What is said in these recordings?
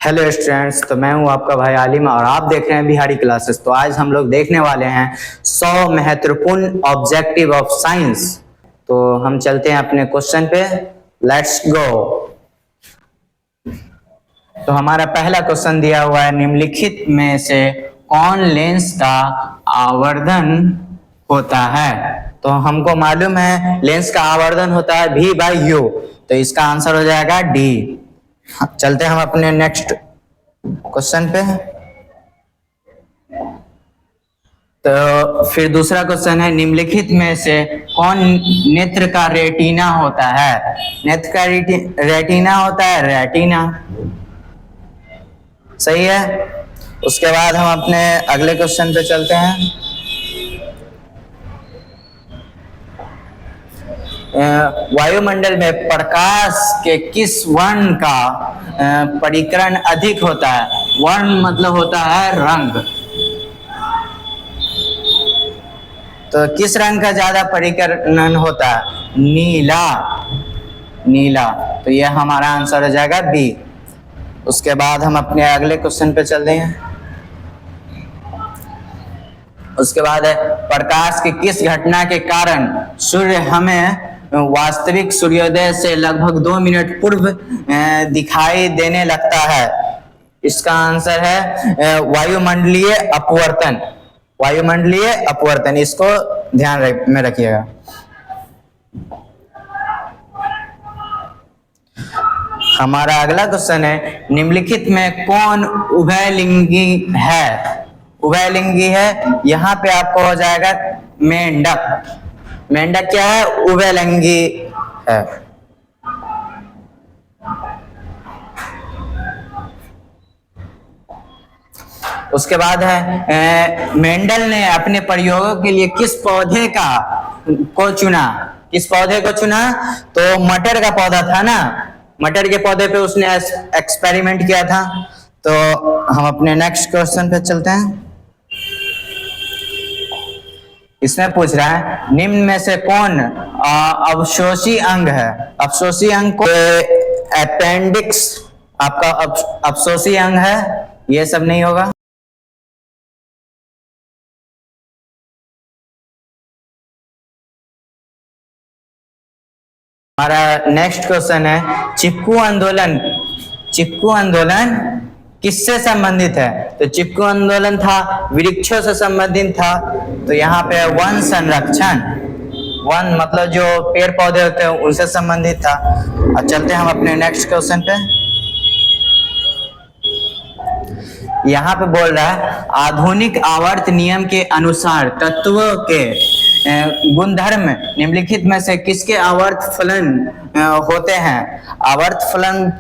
Hello students, तो मैं हूं आपका भाई आलिम और आप देख रहे हैं बिहारी क्लासेस। तो आज हम लोग देखने वाले हैं 100 महत्वपूर्ण ऑब्जेक्टिव ऑफ साइंस। तो हम चलते हैं अपने क्वेश्चन पे। Let's go. तो हमारा पहला क्वेश्चन दिया हुआ है, निम्नलिखित में से कौन लेंस का आवर्धन होता है। तो हमको मालूम है लेंस का आवर्धन होता है V बाई U, तो इसका आंसर हो जाएगा डी। चलते हैं हम अपने नेक्स्ट क्वेश्चन पे। तो फिर दूसरा क्वेश्चन है, निम्नलिखित में से कौन नेत्र का रेटिना होता है। नेत्र का रेटिना होता है रेटिना, सही है। उसके बाद हम अपने अगले क्वेश्चन पे चलते हैं। वायुमंडल में प्रकाश के किस वर्ण का परिकरण अधिक होता है। वर्ण मतलब होता है रंग, तो किस रंग का ज्यादा परिकरण होता है। नीला, नीला। तो यह हमारा आंसर हो जाएगा बी। उसके बाद हम अपने अगले क्वेश्चन पे चलते हैं। उसके बाद है, प्रकाश की किस घटना के कारण सूर्य हमें वास्तविक सूर्योदय से लगभग 2 मिनट पूर्व दिखाई देने लगता है। इसका आंसर है वायुमंडलीय अपवर्तन। वायुमंडलीय अपवर्तन, इसको ध्यान में रखिएगा। हमारा अगला क्वेश्चन है, निम्नलिखित में कौन उभयलिंगी है। उभयलिंगी है, यहाँ पे आपको हो जाएगा मेंढक। मेंढक क्या है, उभयलिंगी है। उसके बाद है, मेंडल ने अपने प्रयोगों के लिए किस पौधे को चुना। किस पौधे को चुना, तो मटर का पौधा था ना, मटर के पौधे पे उसने एक्सपेरिमेंट किया था। तो हम अपने नेक्स्ट क्वेश्चन पे चलते हैं। इसमें पूछ रहा है, निम्न में से कौन अवशोषी अंग है। अवशोषी अंग को अपेंडिक्स आपका अवशोषी अंग है, ये सब नहीं होगा। हमारा नेक्स्ट क्वेश्चन है, चिपकू आंदोलन। चिपकू आंदोलन किससे संबंधित है। तो चिपकू आंदोलन था वृक्षों से संबंधित था। तो यहाँ पे वन संरक्षण, वन मतलब जो पेड़ पौधे होते हैं उनसे संबंधित था। अब चलते हैं हम अपने नेक्स्ट क्वेश्चन पे। यहाँ पे बोल रहा है, आधुनिक आवर्त नियम के अनुसार तत्वों के गुणधर्म निम्नलिखित में से किसके आवर्त फलन होते हैं। आवर्त फलन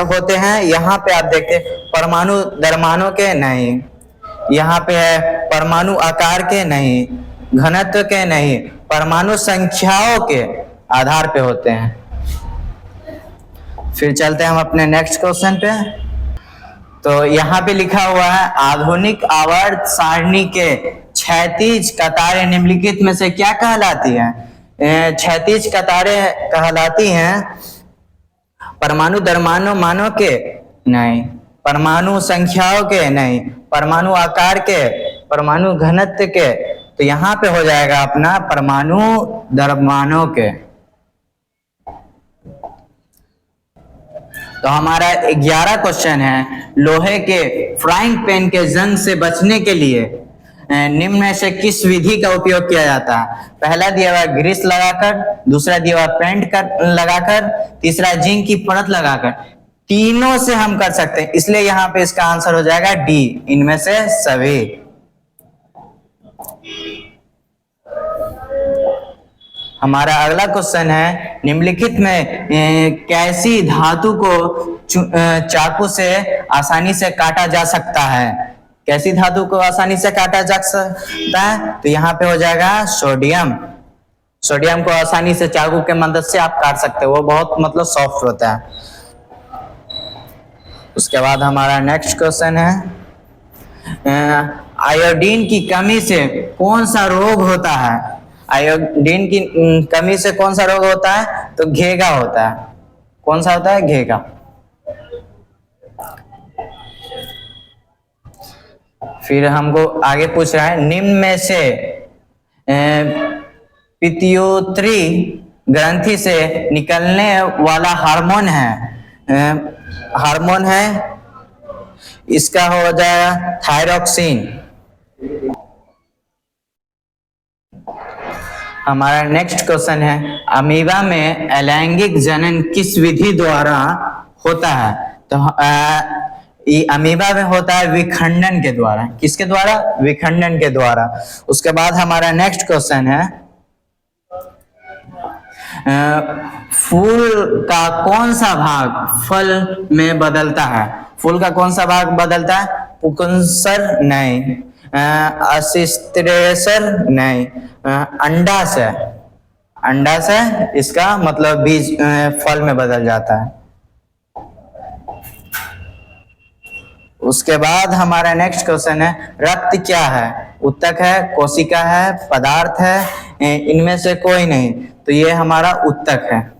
होते हैं, यहाँ पे आप देखते हैं परमाणु द्रव्यमानों के नहीं, यहाँ पे है परमाणु आकार के नहीं, घनत्व के नहीं, परमाणु संख्याओं के आधार पे होते हैं। फिर चलते हैं हम अपने नेक्स्ट क्वेश्चन पे। तो यहाँ पे लिखा हुआ है, आधुनिक आवर्त सारणी के क्षैतिज कतारें निम्नलिखित में से क्या कहलाती हैं। क्षैतिज कतारें कहलाती हैं परमाणु द्रव्यमानों मानों के नहीं, परमाणु संख्याओं के नहीं, परमाणु आकार के, परमाणु घनत्व के। तो यहाँ पे हो जाएगा अपना परमाणु द्रव्यमानों के। तो हमारा 11 क्वेश्चन है, लोहे के फ्राइंग पैन के जंग से बचने के लिए निम्न में से किस विधि का उपयोग किया जाता है। पहला दिया हुआ ग्रीस लगाकर, दूसरा दिया हुआ पेंट कर लगाकर, तीसरा जिंक की परत लगाकर। तीनों से हम कर सकते हैं, इसलिए यहाँ पे इसका आंसर हो जाएगा डी, इनमें से सभी। हमारा अगला क्वेश्चन है, निम्नलिखित में कैसी धातु को चाकू से आसानी से काटा जा सकता है। कैसी धातु को आसानी से काटा जा सकता है, तो यहाँ पे हो जाएगा सोडियम। सोडियम को आसानी से चाकू के मदद से आप काट सकते हो, वो बहुत मतलब सॉफ्ट होता है। उसके बाद हमारा नेक्स्ट क्वेश्चन है, आयोडीन की कमी से कौन सा रोग होता है। आयोडीन की कमी से कौन सा रोग होता है, तो घेगा होता है। कौन सा होता है, घेगा। फिर हमको आगे पूछ रहा है, निम्न में से पित्योतरी ग्रंथि से निकलने वाला हार्मोन है, इसका हो जाएगा थायरॉक्सिन। हमारा नेक्स्ट क्वेश्चन है, अमीबा में अलैंगिक जनन किस विधि द्वारा होता है? तो ये अमीबा में होता है विखंडन के द्वारा। किसके द्वारा? विखंडन के द्वारा। उसके बाद हमारा नेक्स्ट क्वेश्चन है, फूल का कौन सा भाग फल में बदलता है? फूल का कौन सा भाग बदलता है? पुंकेसर नहीं, असिस्ट्रेसर नहीं, अंडा से इसका मतलब बीज फल में बदल जाता है। उसके बाद हमारा नेक्स्ट क्वेश्चन है, रक्त क्या है? उत्तक है, कोशिका है, पदार्थ है, इनमें से कोई नहीं। तो ये हमारा उत्तक है।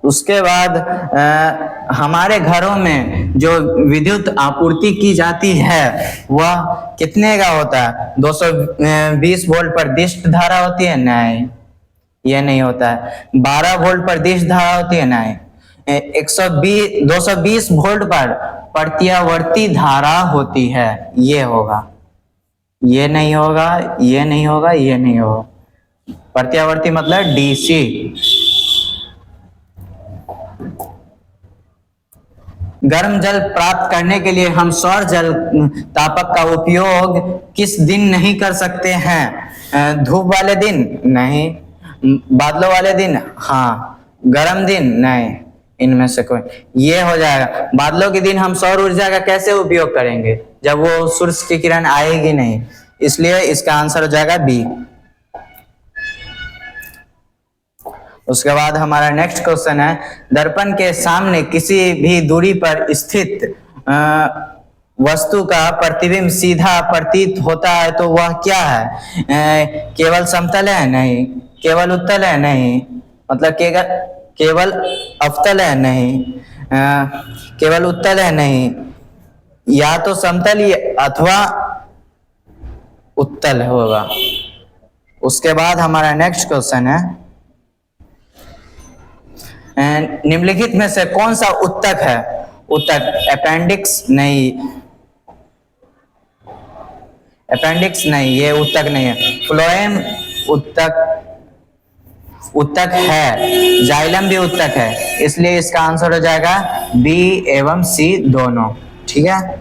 उसके बाद हमारे घरों में जो विद्युत आपूर्ति की जाती है वह कितने का होता है? 220 वोल्ट पर दिष्ट धारा होती है? नहीं, ये नहीं होता है। 12 वोल्ट पर दिष्ट धारा होती है? नहीं। 220 वोल्ट पर प्रत्यावर्ती धारा होती है, ये होगा। ये नहीं होगा, ये नहीं होगा, ये नहीं होगा। प्रत्यावर्ती मतलब डीसी। गर्म जल प्राप्त करने के लिए हम सौर जल तापक का उपयोग किस दिन नहीं कर सकते हैं? धूप वाले दिन? नहीं। बादलों वाले दिन? हाँ। गर्म दिन? नहीं। इनमें से कोई। ये हो जाएगा। बादलों के दिन हम सौर ऊर्जा का कैसे उपयोग करेंगे जब वो सूर्य की किरण आएगी नहीं, इसलिए इसका आंसर हो जाएगा बी। उसके बाद हमारा नेक्स्ट क्वेश्चन है, दर्पण के सामने किसी भी दूरी पर स्थित वस्तु का प्रतिबिंब सीधा प्रतीत होता है तो वह क्या है? केवल समतल है? नहीं। केवल उत्तल है? नहीं। मतलब केवल अवतल है? नहीं। केवल उत्तल है? नहीं। या तो समतल अथवा उत्तल होगा। उसके बाद हमारा नेक्स्ट क्वेश्चन है, निम्नलिखित में से कौन सा उत्तक है? उत्तक अपेंडिक्स नहीं, अपेंडिक्स नहीं, ये उत्तक नहीं है। फ्लोएम उत्तक है, जाइलम भी उत्तक है, इसलिए इसका आंसर हो जाएगा बी एवं सी दोनों। ठीक है।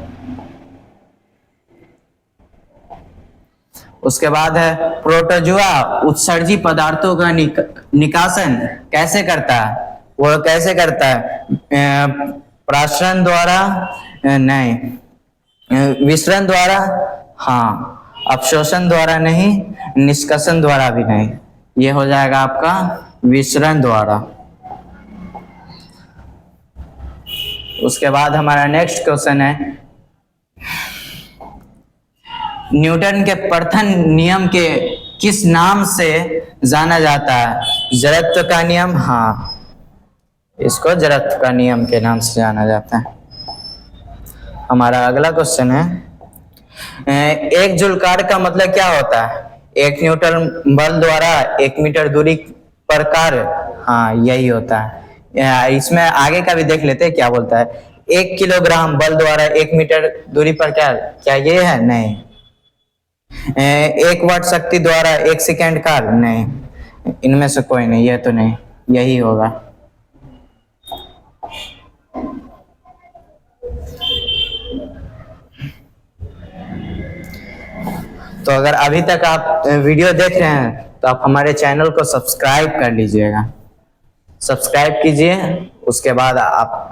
उसके बाद है, प्रोटोजुआ उत्सर्जी पदार्थों का निकासन कैसे करता है? वो कैसे करता है? प्राशरण द्वारा? नहीं। विसरण द्वारा? हाँ। अवशोषण द्वारा नहीं, निष्कासन द्वारा भी नहीं। ये हो जाएगा आपका विसरण द्वारा। उसके बाद हमारा नेक्स्ट क्वेश्चन है, न्यूटन के प्रथम नियम के किस नाम से जाना जाता है? जड़त्व का नियम? हाँ, इसको जड़त्व का नियम के नाम से जाना जाता है। हमारा अगला क्वेश्चन है, एक जूल कार्य का मतलब क्या होता है? 1 न्यूटन बल द्वारा 1 मीटर दूरी पर कार्य। हाँ, यही होता है। इसमें आगे का भी देख लेते हैं क्या बोलता है। 1 किलोग्राम बल द्वारा 1 मीटर दूरी पर क्या ये है? नहीं। 1 वाट शक्ति द्वारा 1 सेकेंड कार्य? नहीं। इनमें से कोई नहीं, ये तो नहीं, यही होगा। तो अगर अभी तक आप वीडियो देख रहे हैं तो आप हमारे चैनल को सब्सक्राइब कर लीजिएगा, सब्सक्राइब कीजिए। उसके बाद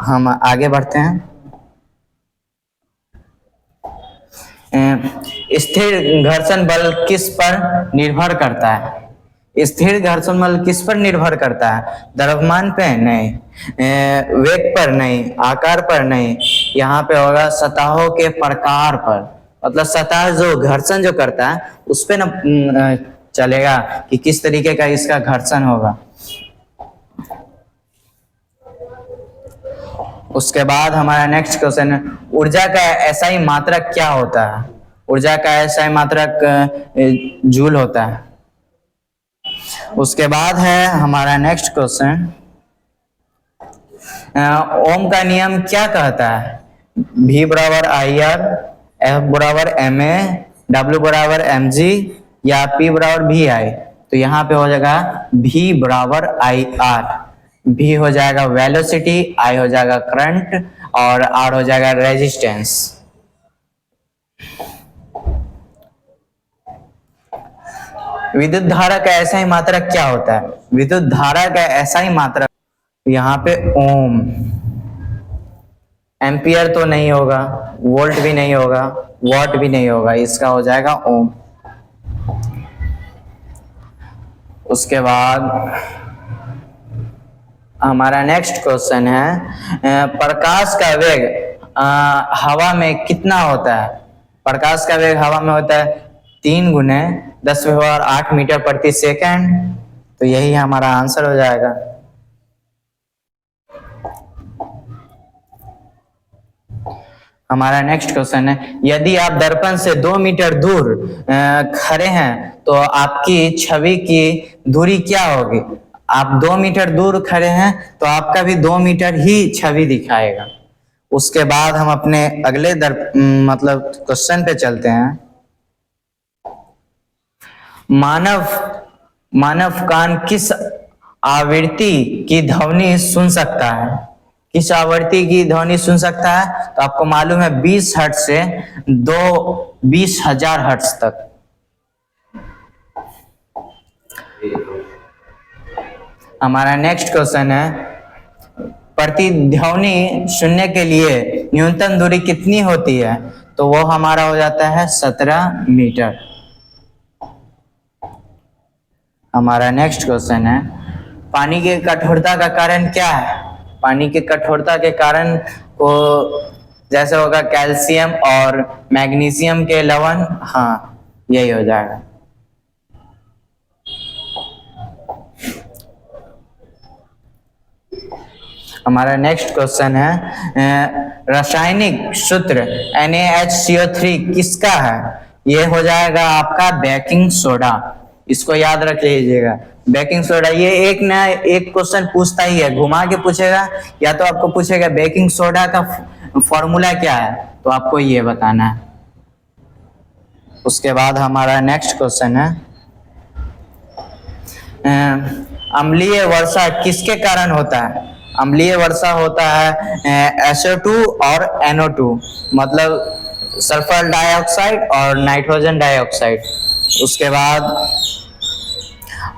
हम आगे बढ़ते हैं। स्थिर घर्षण बल किस पर निर्भर करता है? स्थिर घर्षण बल किस पर निर्भर करता है? द्रव्यमान पे? नहीं। वेग पर? नहीं। आकार पर? नहीं। यहाँ पे होगा सतहों के प्रकार पर, मतलब सतह जो घर्षण जो करता है उस पे ना चलेगा कि किस तरीके का इसका घर्षण होगा। उसके बाद हमारा नेक्स्ट क्वेश्चन है, ऊर्जा का एसआई मात्रक क्या होता है? ऊर्जा का एसआई मात्रक जूल होता है। उसके बाद है हमारा नेक्स्ट क्वेश्चन, ओम का नियम क्या कहता है? V बराबर आई आर, F बराबर एम ए, W बराबर एम जी या P बराबर वी आई? तो यहाँ पे हो जाएगा V बराबर आई आर। V हो जाएगा वेलोसिटी, I हो जाएगा करंट और R हो जाएगा रेजिस्टेंस। विद्युत धारा का ऐसा ही मात्रक क्या होता है? विद्युत धारा का ऐसा ही मात्रक यहाँ पे ओम, एम्पियर तो नहीं होगा, वोल्ट भी नहीं होगा, वॉट भी नहीं होगा, इसका हो जाएगा ओम। उसके बाद हमारा नेक्स्ट क्वेश्चन है, प्रकाश का वेग हवा में कितना होता है? प्रकाश का वेग हवा में होता है 3 गुने 10⁸ मीटर प्रति सेकंड। तो यही हमारा आंसर हो जाएगा। हमारा नेक्स्ट क्वेश्चन है, यदि आप दर्पण से 2 मीटर दूर खड़े हैं तो आपकी छवि की दूरी क्या होगी? आप 2 मीटर दूर खड़े हैं तो आपका भी 2 मीटर ही छवि दिखाएगा। उसके बाद हम अपने अगले मतलब क्वेश्चन पे चलते हैं। मानव कान किस आवृत्ति की ध्वनि सुन सकता है? किस आवृत्ति की ध्वनि सुन सकता है? तो आपको मालूम है 20 हर्ट्ज से 20,000 हर्ट्ज तक। हमारा नेक्स्ट क्वेश्चन है, प्रतिध्वनि सुनने के लिए न्यूनतम दूरी कितनी होती है? तो वो हमारा हो जाता है 17 मीटर। हमारा नेक्स्ट क्वेश्चन है, पानी की कठोरता का कारण क्या है? पानी की कठोरता के कारण को जैसे होगा कैल्शियम और मैग्नीशियम के लवण। हाँ, यही हो जाएगा। हमारा नेक्स्ट क्वेश्चन है, रासायनिक सूत्र NaHCO3 किसका है? ये हो जाएगा आपका बेकिंग सोडा। इसको याद रख लीजिएगा, बेकिंग सोडा। ये एक ना एक क्वेश्चन पूछता ही है, घुमा के पूछेगा, या तो आपको पूछेगा बेकिंग सोडा का फॉर्मूला क्या है, तो आपको ये बताना है। उसके बाद हमारा नेक्स्ट क्वेश्चन है, अम्लीय वर्षा किसके कारण होता है? अम्लीय वर्षा होता है SO2 और NO2, मतलब सल्फर डाइऑक्साइड और नाइट्रोजन डाइऑक्साइड। उसके बाद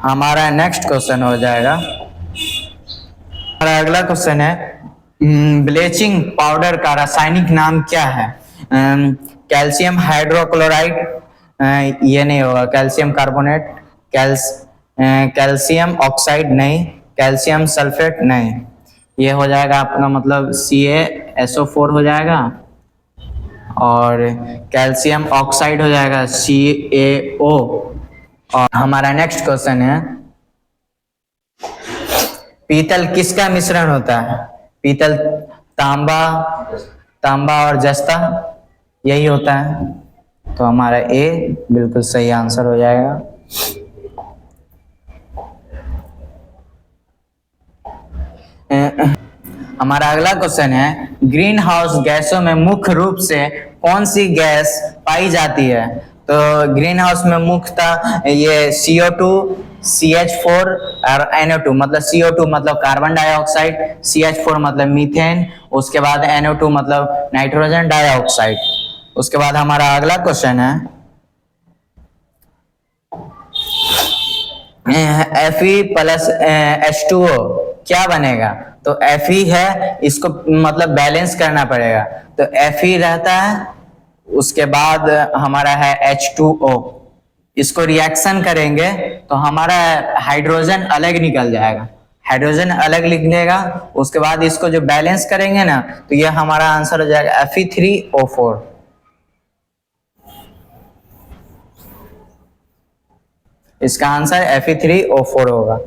हमारा नेक्स्ट क्वेश्चन हो जाएगा, हमारा अगला क्वेश्चन है, ब्लीचिंग पाउडर का रासायनिक नाम क्या है? कैल्शियम हाइड्रोक्लोराइड, ये नहीं होगा, कैल्शियम कार्बोनेट, कैल्शियम ऑक्साइड नहीं, कैल्शियम सल्फेट नहीं। ये हो जाएगा आपका मतलब CaSO4 हो जाएगा, और कैल्शियम ऑक्साइड हो जाएगा CaO। और हमारा नेक्स्ट क्वेश्चन है, पीतल किसका मिश्रण होता है? पीतल तांबा और जस्ता, यही होता है। तो हमारा A बिल्कुल सही आंसर हो जाएगा। हमारा अगला क्वेश्चन है, ग्रीन हाउस गैसों में मुख्य रूप से कौन सी गैस पाई जाती है? तो ग्रीन हाउस में मुख्यतः ये CO2, CH4 और NO2, मतलब CO2 मतलब कार्बन डाइऑक्साइड, CH4 मतलब मीथेन, उसके बाद NO2 मतलब नाइट्रोजन डाइऑक्साइड। उसके बाद हमारा अगला क्वेश्चन है, Fe प्लस H2O क्या बनेगा? तो Fe है, इसको मतलब बैलेंस करना पड़ेगा, तो Fe रहता है। उसके बाद हमारा है H2O, इसको रिएक्शन करेंगे तो हमारा हाइड्रोजन अलग निकल जाएगा, हाइड्रोजन अलग निकलेगा। उसके बाद इसको जो बैलेंस करेंगे ना, तो ये हमारा आंसर हो जाएगा Fe3O4। इसका आंसर Fe3O4 होगा।